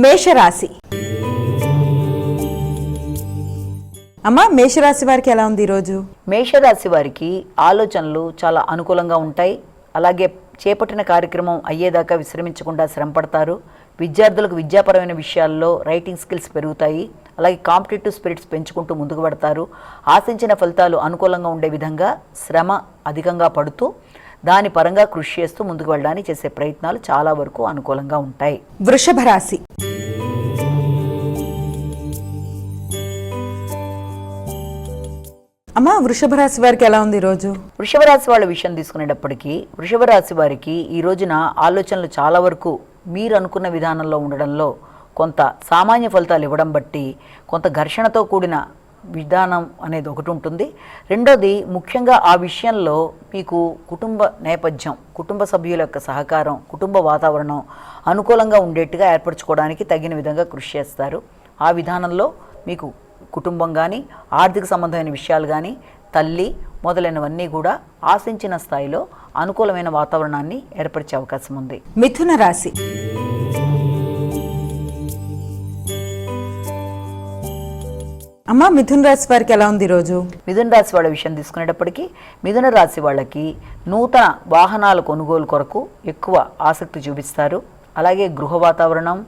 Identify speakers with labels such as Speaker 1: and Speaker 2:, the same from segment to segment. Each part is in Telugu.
Speaker 1: మేషరాశి. అమ్మా, మేషరాశి వారికి ఎలా ఉంది ఈరోజు?
Speaker 2: మేషరాశి వారికి ఆలోచనలు చాలా అనుకూలంగా ఉంటాయి. అలాగే చేపట్టిన కార్యక్రమం అయ్యేదాకా విశ్రమించకుండా శ్రమపడతారు. విద్యార్థులకు విద్యాపరమైన విషయాల్లో రైటింగ్ స్కిల్స్ పెరుగుతాయి. అలాగే కాంపిటేటివ్ స్పిరిట్స్ పెంచుకుంటూ ముందుకు పడతారు. ఆశించిన ఫలితాలు అనుకూలంగా ఉండే విధంగా శ్రమ అధికంగా పడుతూ దాని పరంగా కృషి చేస్తూ ముందుకు వెళ్ళడానికి చేసే ప్రయత్నాలు చాలా వరకు అనుకూలంగా ఉంటాయి.
Speaker 1: వృషభ రాశి. అమ్మా, వృషభ రాశి వారికి ఎలా ఉంది ఈరోజు?
Speaker 2: వృషభ రాశి వాళ్ళ విషయం తీసుకునేటప్పటికీ వృషభ రాశి వారికి ఈ రోజున ఆలోచనలు చాలా వరకు మీరు అనుకున్న విధానంలో ఉండడంలో కొంత సామాన్య ఫలితాలు ఇవ్వడం బట్టి కొంత ఘర్షణతో కూడిన విధానం అనేది ఒకటి ఉంటుంది. రెండోది, ముఖ్యంగా ఆ విషయంలో మీకు కుటుంబ నేపథ్యం, కుటుంబ సభ్యుల యొక్క సహకారం, కుటుంబ వాతావరణం అనుకూలంగా ఉండేట్టుగా ఏర్పరచుకోవడానికి తగిన విధంగా కృషి చేస్తారు. ఆ విధానంలో మీకు కుటుంబం కానీ, ఆర్థిక సంబంధమైన విషయాలు కానీ, తల్లి మొదలైనవన్నీ కూడా ఆశించిన స్థాయిలో అనుకూలమైన వాతావరణాన్ని ఏర్పరిచే అవకాశం ఉంది.
Speaker 1: మిథున రాశి. అమ్మా, మిథున రాశి వారికి ఎలా ఉంది ఈరోజు?
Speaker 2: మిథున రాశి వాళ్ళ విషయం తీసుకునేటప్పటికీ మిథున రాశి వాళ్ళకి నూతన వాహనాల కొనుగోలు కొరకు ఎక్కువ ఆసక్తి చూపిస్తారు. అలాగే గృహ వాతావరణం,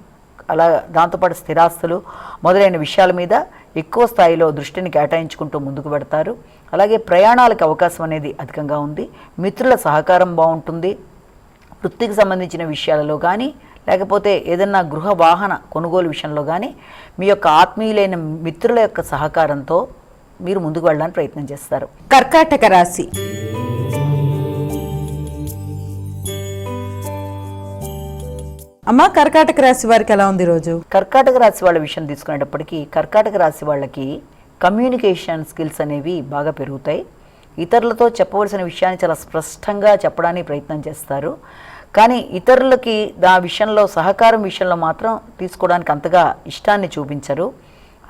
Speaker 2: అలా దాంతోపాటు స్థిరాస్తులు మొదలైన విషయాల మీద ఎక్కువ స్థాయిలో దృష్టిని కేటాయించుకుంటూ ముందుకు పెడతారు. అలాగే ప్రయాణాలకు అవకాశం అనేది అధికంగా ఉంది. మిత్రుల సహకారం బాగుంటుంది. వృత్తికి సంబంధించిన విషయాలలో కానీ, లేకపోతే ఏదన్నా గృహ వాహన కొనుగోలు విషయంలో కానీ మీ యొక్క ఆత్మీయులైన మిత్రుల యొక్క సహకారంతో మీరు ముందుకు వెళ్ళడానికి ప్రయత్నం చేస్తారు.
Speaker 1: కర్కాటక రాశి. అమ్మా, కర్కాటక రాశి వారికి ఎలా ఉంది ఈరోజు?
Speaker 2: కర్కాటక రాశి వాళ్ళ విషయం తీసుకునేటప్పటికీ కర్కాటక రాశి వాళ్ళకి కమ్యూనికేషన్ స్కిల్స్ అనేవి బాగా పెరుగుతాయి. ఇతరులతో చెప్పవలసిన విషయాన్ని చాలా స్పష్టంగా చెప్పడానికి ప్రయత్నం చేస్తారు. కానీ ఇతరులకి ఆ విషయంలో సహకారం విషయంలో మాత్రం తీసుకోవడానికి అంతగా ఇష్టాన్ని చూపించరు.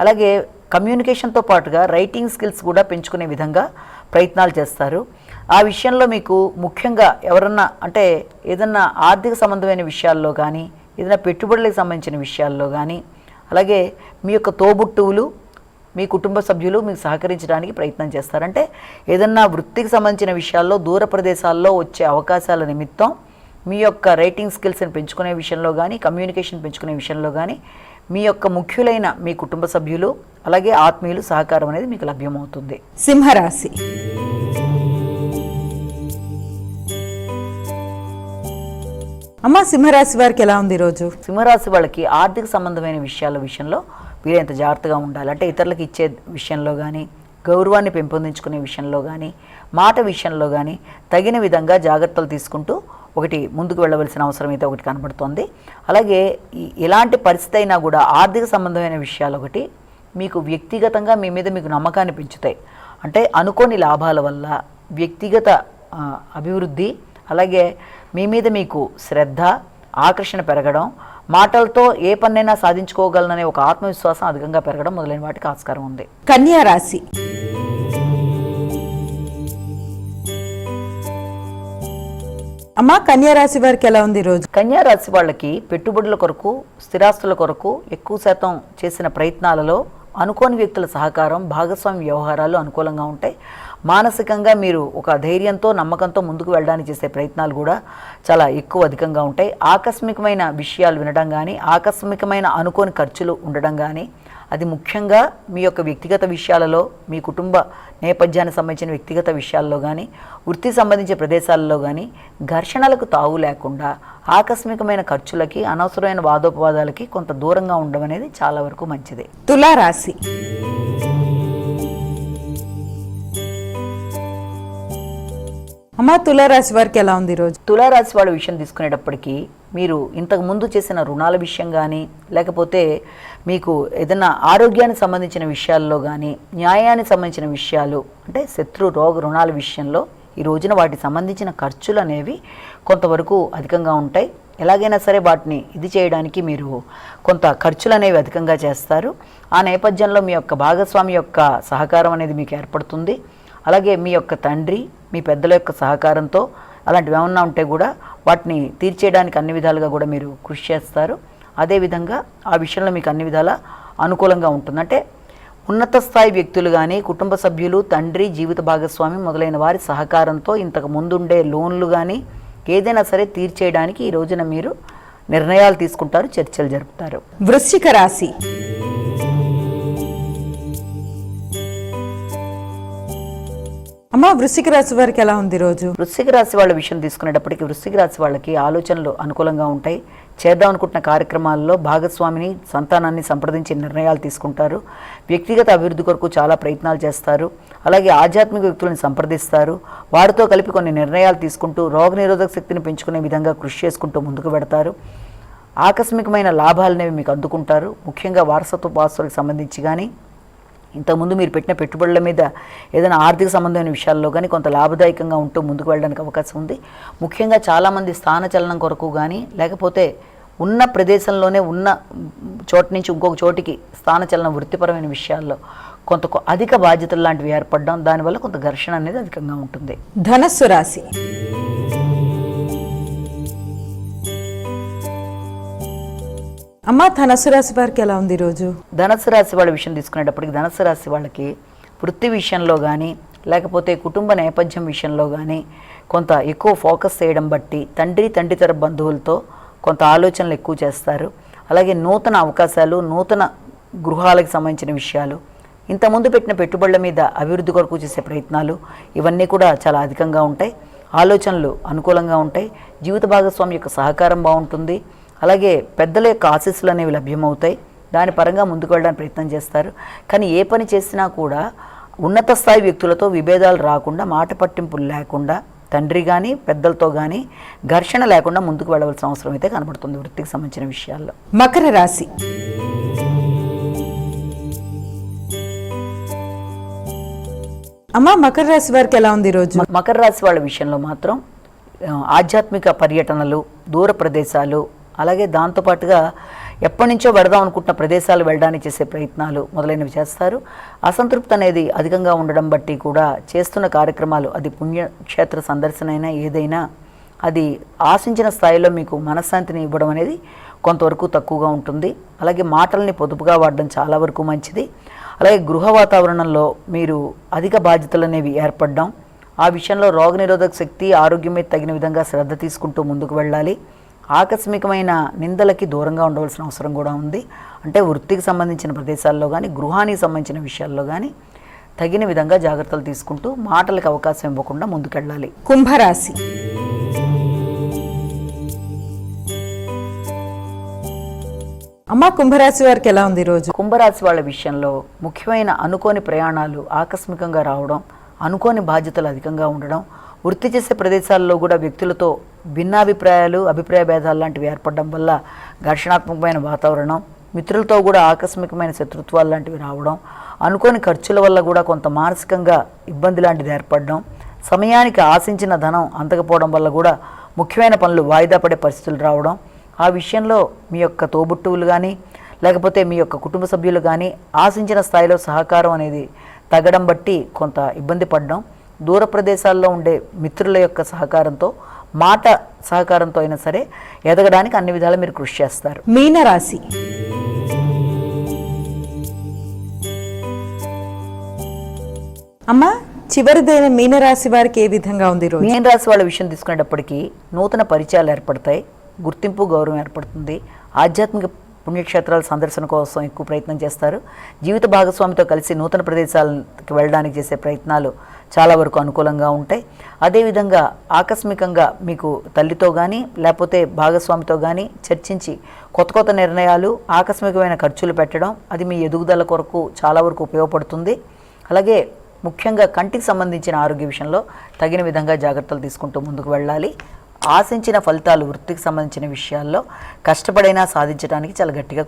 Speaker 2: అలాగే కమ్యూనికేషన్తో పాటుగా రైటింగ్ స్కిల్స్ కూడా పెంచుకునే విధంగా ప్రయత్నాలు చేస్తారు. ఆ విషయంలో మీకు ముఖ్యంగా ఎవరన్నా అంటే ఏదన్నా ఆర్థిక సంబంధమైన విషయాల్లో కానీ, ఏదైనా పెట్టుబడులకు సంబంధించిన విషయాల్లో కానీ, అలాగే మీ యొక్క తోబుట్టువులు, మీ కుటుంబ సభ్యులు మీకు సహకరించడానికి ప్రయత్నం చేస్తారంటే ఏదన్నా వృత్తికి సంబంధించిన విషయాల్లో దూర ప్రదేశాల్లో వచ్చే అవకాశాల నిమిత్తం మీ యొక్క రైటింగ్ స్కిల్స్ని పెంచుకునే విషయంలో కానీ, కమ్యూనికేషన్ పెంచుకునే విషయంలో కానీ మీ యొక్క ముఖ్యులైన మీ కుటుంబ సభ్యులు అలాగే ఆత్మీయులు సహకారం అనేది మీకు లభ్యమవుతుంది.
Speaker 1: సింహరాశి. అమ్మా, సింహరాశి వారికి ఎలా ఉంది ఈరోజు?
Speaker 2: సింహరాశి వాళ్ళకి ఆర్థిక సంబంధమైన విషయంలో వీరంత జాగ్రత్తగా ఉండాలి. అంటే ఇతరులకు ఇచ్చే విషయంలో కానీ, గౌరవాన్ని పెంపొందించుకునే విషయంలో కానీ, మాట విషయంలో కానీ తగిన విధంగా జాగ్రత్తలు తీసుకుంటూ ఒకటి ముందుకు వెళ్ళవలసిన అవసరం అయితే ఒకటి కనబడుతోంది. అలాగే ఎలాంటి పరిస్థితి అయినా కూడా ఆర్థిక సంబంధమైన విషయాలు ఒకటి మీకు వ్యక్తిగతంగా మీ మీద మీకు నమ్మకాన్ని పెంచుతాయి. అంటే అనుకోని లాభాల వల్ల వ్యక్తిగత అభివృద్ధి, అలాగే మీ మీద మీకు శ్రద్ధ, ఆకర్షణ పెరగడం, మాటలతో ఏ పన్నైనా సాధించుకోగలననే ఒక ఆత్మవిశ్వాసం అధికంగా పెరగడం మొదలైన వాటికి ఆస్కారం ఉంది.
Speaker 1: కన్యా రాశి. అమ్మా, కన్యా రాశి వారికి ఎలా ఉంది ఈరోజు?
Speaker 2: కన్యా రాశి వాళ్ళకి పెట్టుబడుల కొరకు, స్థిరాస్తుల కొరకు ఎక్కువ శాతం చేసిన ప్రయత్నాలలో అనుకోని వ్యక్తుల సహకారం, భాగస్వామి వ్యవహారాలు అనుకూలంగా ఉంటాయి. మానసికంగా మీరు ఒక ధైర్యంతో, నమ్మకంతో ముందుకు వెళ్ళడానికి చేసే ప్రయత్నాలు కూడా చాలా ఎక్కువ అధికంగా ఉంటాయి. ఆకస్మికమైన విషయాలు వినడం కానీ, ఆకస్మికమైన అనుకోని ఖర్చులు ఉండడం కానీ, అది ముఖ్యంగా మీ యొక్క వ్యక్తిగత విషయాలలో, మీ కుటుంబ నేపథ్యానికి సంబంధించిన వ్యక్తిగత విషయాల్లో కానీ, వృత్తి సంబంధించిన ప్రదేశాల్లో కానీ ఘర్షణలకు తావు లేకుండా ఆకస్మికమైన ఖర్చులకి, అనవసరమైన వాదోపవాదాలకి కొంత దూరంగా ఉండడం అనేది చాలా వరకు మంచిది.
Speaker 1: తులారాశి. అమ్మా, తులారాశి వారికి ఎలా ఉంది ఈరోజు?
Speaker 2: తులారాశి వాళ్ళ విషయం తీసుకునేటప్పటికీ మీరు ఇంతకు ముందు చేసిన రుణాల విషయం కానీ, లేకపోతే మీకు ఏదైనా ఆరోగ్యానికి సంబంధించిన విషయాల్లో కానీ, న్యాయానికి సంబంధించిన విషయాలు అంటే శత్రు రోగ రుణాల విషయంలో ఈ రోజున వాటికి సంబంధించిన ఖర్చులు అనేవి కొంతవరకు అధికంగా ఉంటాయి. ఎలాగైనా సరే వాటిని ఇది చేయడానికి మీరు కొంత ఖర్చులు అనేవి అధికంగా చేస్తారు. ఆ నేపథ్యంలో మీ యొక్క భాగస్వామి యొక్క సహకారం అనేది మీకు ఏర్పడుతుంది. అలాగే మీ యొక్క తండ్రి, మీ పెద్దల యొక్క సహకారంతో అలాంటివి ఏమన్నా ఉంటే కూడా వాటిని తీర్చేయడానికి అన్ని విధాలుగా కూడా మీరు కృషి చేస్తారు. అదేవిధంగా ఆ విషయంలో మీకు అన్ని విధాల అనుకూలంగా ఉంటుంది. అంటే ఉన్నత స్థాయి వ్యక్తులు కానీ, కుటుంబ సభ్యులు, తండ్రి, జీవిత భాగస్వామి మొదలైన వారి సహకారంతో ఇంతకు ముందుండే లోన్లు కానీ ఏదైనా సరే తీర్చేయడానికి ఈ రోజున మీరు నిర్ణయాలు తీసుకుంటారు, చర్చలు జరుపుతారు.
Speaker 1: వృశ్చిక రాశి. అమ్మ, వృశ్చిక రాశి వారికి ఎలా ఉంది రోజు?
Speaker 2: వృశ్చిక రాశి వాళ్ళ విషయం తీసుకునేటప్పటికి వృశ్చిక రాశి వాళ్ళకి ఆలోచనలు అనుకూలంగా ఉంటాయి. చేద్దాం అనుకుంటున్న కార్యక్రమాల్లో భాగస్వామిని, సంతానాన్ని సంప్రదించి నిర్ణయాలు తీసుకుంటారు. వ్యక్తిగత అభివృద్ధి కొరకు చాలా ప్రయత్నాలు చేస్తారు. అలాగే ఆధ్యాత్మిక వ్యక్తులను సంప్రదిస్తారు. వారితో కలిపి కొన్ని నిర్ణయాలు తీసుకుంటూ రోగనిరోధక శక్తిని పెంచుకునే విధంగా కృషి చేసుకుంటూ ముందుకు పెడతారు. ఆకస్మికమైన లాభాలనేవి మీకు అందుకుంటారు. ముఖ్యంగా వారసత్వ ఆస్తులకు సంబంధించి కానీ, ఇంతకుముందు మీరు పెట్టిన పెట్టుబడుల మీద ఏదైనా ఆర్థిక సంబంధమైన విషయాల్లో కానీ కొంత లాభదాయకంగా ఉంటూ ముందుకు వెళ్ళడానికి అవకాశం ఉంది. ముఖ్యంగా చాలామంది స్థానచలనం కొరకు కానీ, లేకపోతే ఉన్న ప్రదేశంలోనే ఉన్న చోటు నుంచి ఇంకొక చోటికి స్థానచలనం వృత్తిపరమైన విషయాల్లో కొంత అధిక బాధ్యతలు లాంటివి ఏర్పడడం, దానివల్ల కొంత ఘర్షణ అనేది అధికంగా ఉంటుంది.
Speaker 1: ధనస్సు రాశి. అమ్మ, ధనస్సు రాశి వారికి ఎలా ఉంది రోజు?
Speaker 2: ధనస్సు రాశి వాళ్ళ విషయం తీసుకునేటప్పటికి ధనస్సు రాశి వాళ్ళకి వృత్తి విషయంలో కానీ, లేకపోతే కుటుంబ నేపథ్యం విషయంలో కానీ కొంత ఎక్కువ ఫోకస్ చేయడం బట్టి తండ్రితర బంధువులతో కొంత ఆలోచనలు ఎక్కువ చేస్తారు. అలాగే నూతన అవకాశాలు, నూతన గృహాలకు సంబంధించిన విషయాలు, ఇంతకుముందు పెట్టిన పెట్టుబడుల మీద అభివృద్ధి కొరకు చేసే ప్రయత్నాలు, ఇవన్నీ కూడా చాలా అధికంగా ఉంటాయి. ఆలోచనలు అనుకూలంగా ఉంటాయి. జీవిత భాగస్వామి యొక్క సహకారం బాగుంటుంది. అలాగే పెద్దల యొక్క ఆశీస్సులు అనేవి లభ్యమవుతాయి. దాని పరంగా ముందుకు వెళ్ళడానికి ప్రయత్నం చేస్తారు. కానీ ఏ పని చేసినా కూడా ఉన్నత స్థాయి వ్యక్తులతో విభేదాలు రాకుండా, మాట పట్టింపులు లేకుండా, తండ్రి కానీ పెద్దలతో కానీ ఘర్షణ లేకుండా ముందుకు వెళ్ళవలసిన అవసరం అయితే కనబడుతుంది వృత్తికి సంబంధించిన విషయాల్లో.
Speaker 1: మకర రాశి. అమ్మ, మకర రాశి వారికి ఎలా ఉంది రోజు?
Speaker 2: మకర రాశి వాళ్ళ విషయంలో మాత్రం ఆధ్యాత్మిక పర్యటనలు, దూర ప్రదేశాలు, అలాగే దాంతోపాటుగా ఎప్పటి నుంచో వెడదాం అనుకుంటున్న ప్రదేశాలు వెళ్ళడానికి చేసే ప్రయత్నాలు మొదలైనవి చేస్తారు. అసంతృప్తి అనేది అధికంగా ఉండడం బట్టి కూడా చేస్తున్న కార్యక్రమాలు, అది పుణ్యక్షేత్ర సందర్శన అయినా ఏదైనా, అది ఆశించిన స్థాయిలో మీకు మనశ్శాంతిని ఇవ్వడం అనేది కొంతవరకు తక్కువగా ఉంటుంది. అలాగే మాటల్ని పొదుపుగా వాడడం చాలా వరకు మంచిది. అలాగే గృహ వాతావరణంలో మీరు అధిక బాధ్యతలు అనేవి ఏర్పడడం, ఆ విషయంలో రోగనిరోధక శక్తి, ఆరోగ్యం మీద తగిన విధంగా శ్రద్ధ తీసుకుంటూ ముందుకు వెళ్ళాలి. ఆకస్మికమైన నిందలకి దూరంగా ఉండవలసిన అవసరం కూడా ఉంది. అంటే వృత్తికి సంబంధించిన ప్రదేశాల్లో కానీ, గృహానికి సంబంధించిన విషయాల్లో కానీ తగిన విధంగా జాగ్రత్తలు తీసుకుంటూ మాటలకు అవకాశం ఇవ్వకుండా ముందుకెళ్ళాలి.
Speaker 1: కుంభరాశి. అమ్మ, కుంభరాశి వారికి ఎలా ఉంది రోజు?
Speaker 2: కుంభరాశి వాళ్ళ విషయంలో ముఖ్యమైన అనుకోని ప్రయాణాలు ఆకస్మికంగా రావడం, అనుకోని బాధ్యతలు అధికంగా ఉండడం, వృత్తి చేసే ప్రదేశాల్లో కూడా వ్యక్తులతో భిన్నాభిప్రాయాలు, అభిప్రాయ భేదాలు లాంటివి ఏర్పడడం వల్ల ఘర్షణాత్మకమైన వాతావరణం, మిత్రులతో కూడా ఆకస్మికమైన శత్రుత్వాలు లాంటివి రావడం, అనుకోని ఖర్చుల వల్ల కూడా కొంత మానసికంగా ఇబ్బంది లాంటిది ఏర్పడడం, సమయానికి ఆశించిన ధనం అందకపోవడం వల్ల కూడా ముఖ్యమైన పనులు వాయిదా పడే పరిస్థితులు రావడం, ఆ విషయంలో మీ యొక్క తోబుట్టువులు కానీ, లేకపోతే మీ యొక్క కుటుంబ సభ్యులు కానీ ఆశించిన స్థాయిలో సహకారం అనేది తగ్గడం బట్టి కొంత ఇబ్బంది పడడం, దూర ప్రదేశాల్లో ఉండే మిత్రుల యొక్క సహకారంతో, మాట సహకారంతో అయినా సరే ఎదగడానికి అన్ని విధాలు మీరు కృషి చేస్తారు.
Speaker 1: మీనరాశి. అమ్మ, చివరిదైన మీనరాశి వారికి ఏ విధంగా ఉంది రోజు?
Speaker 2: మీనరాశి వాళ్ళ విషయం తీసుకునేటప్పటికీ నూతన పరిచయాలు ఏర్పడతాయి, గుర్తింపు, గౌరవం ఏర్పడుతుంది. ఆధ్యాత్మిక పుణ్యక్షేత్రాల సందర్శన కోసం ఎక్కువ ప్రయత్నం చేస్తారు. జీవిత భాగస్వామితో కలిసి నూతన ప్రదేశాలకు వెళ్ళడానికి చేసే ప్రయత్నాలు చాలా వరకు అనుకూలంగా ఉంటాయి. అదేవిధంగా ఆకస్మికంగా మీకు తల్లితో కానీ, లేకపోతే భాగస్వామితో కానీ చర్చించి కొత్త నిర్ణయాలు, ఆకస్మికమైన ఖర్చులు పెట్టడం, అది మీ ఎదుగుదల కొరకు చాలా వరకు ఉపయోగపడుతుంది. అలాగే ముఖ్యంగా కంటికి సంబంధించిన ఆరోగ్య విషయంలో తగిన విధంగా జాగ్రత్తలు తీసుకుంటూ ముందుకు వెళ్ళాలి. ఆశించిన ఫలితాలు వృత్తికి సంబంధించిన విషయాల్లో కష్టపడైనా సాధించడానికి చాలా గట్టిగా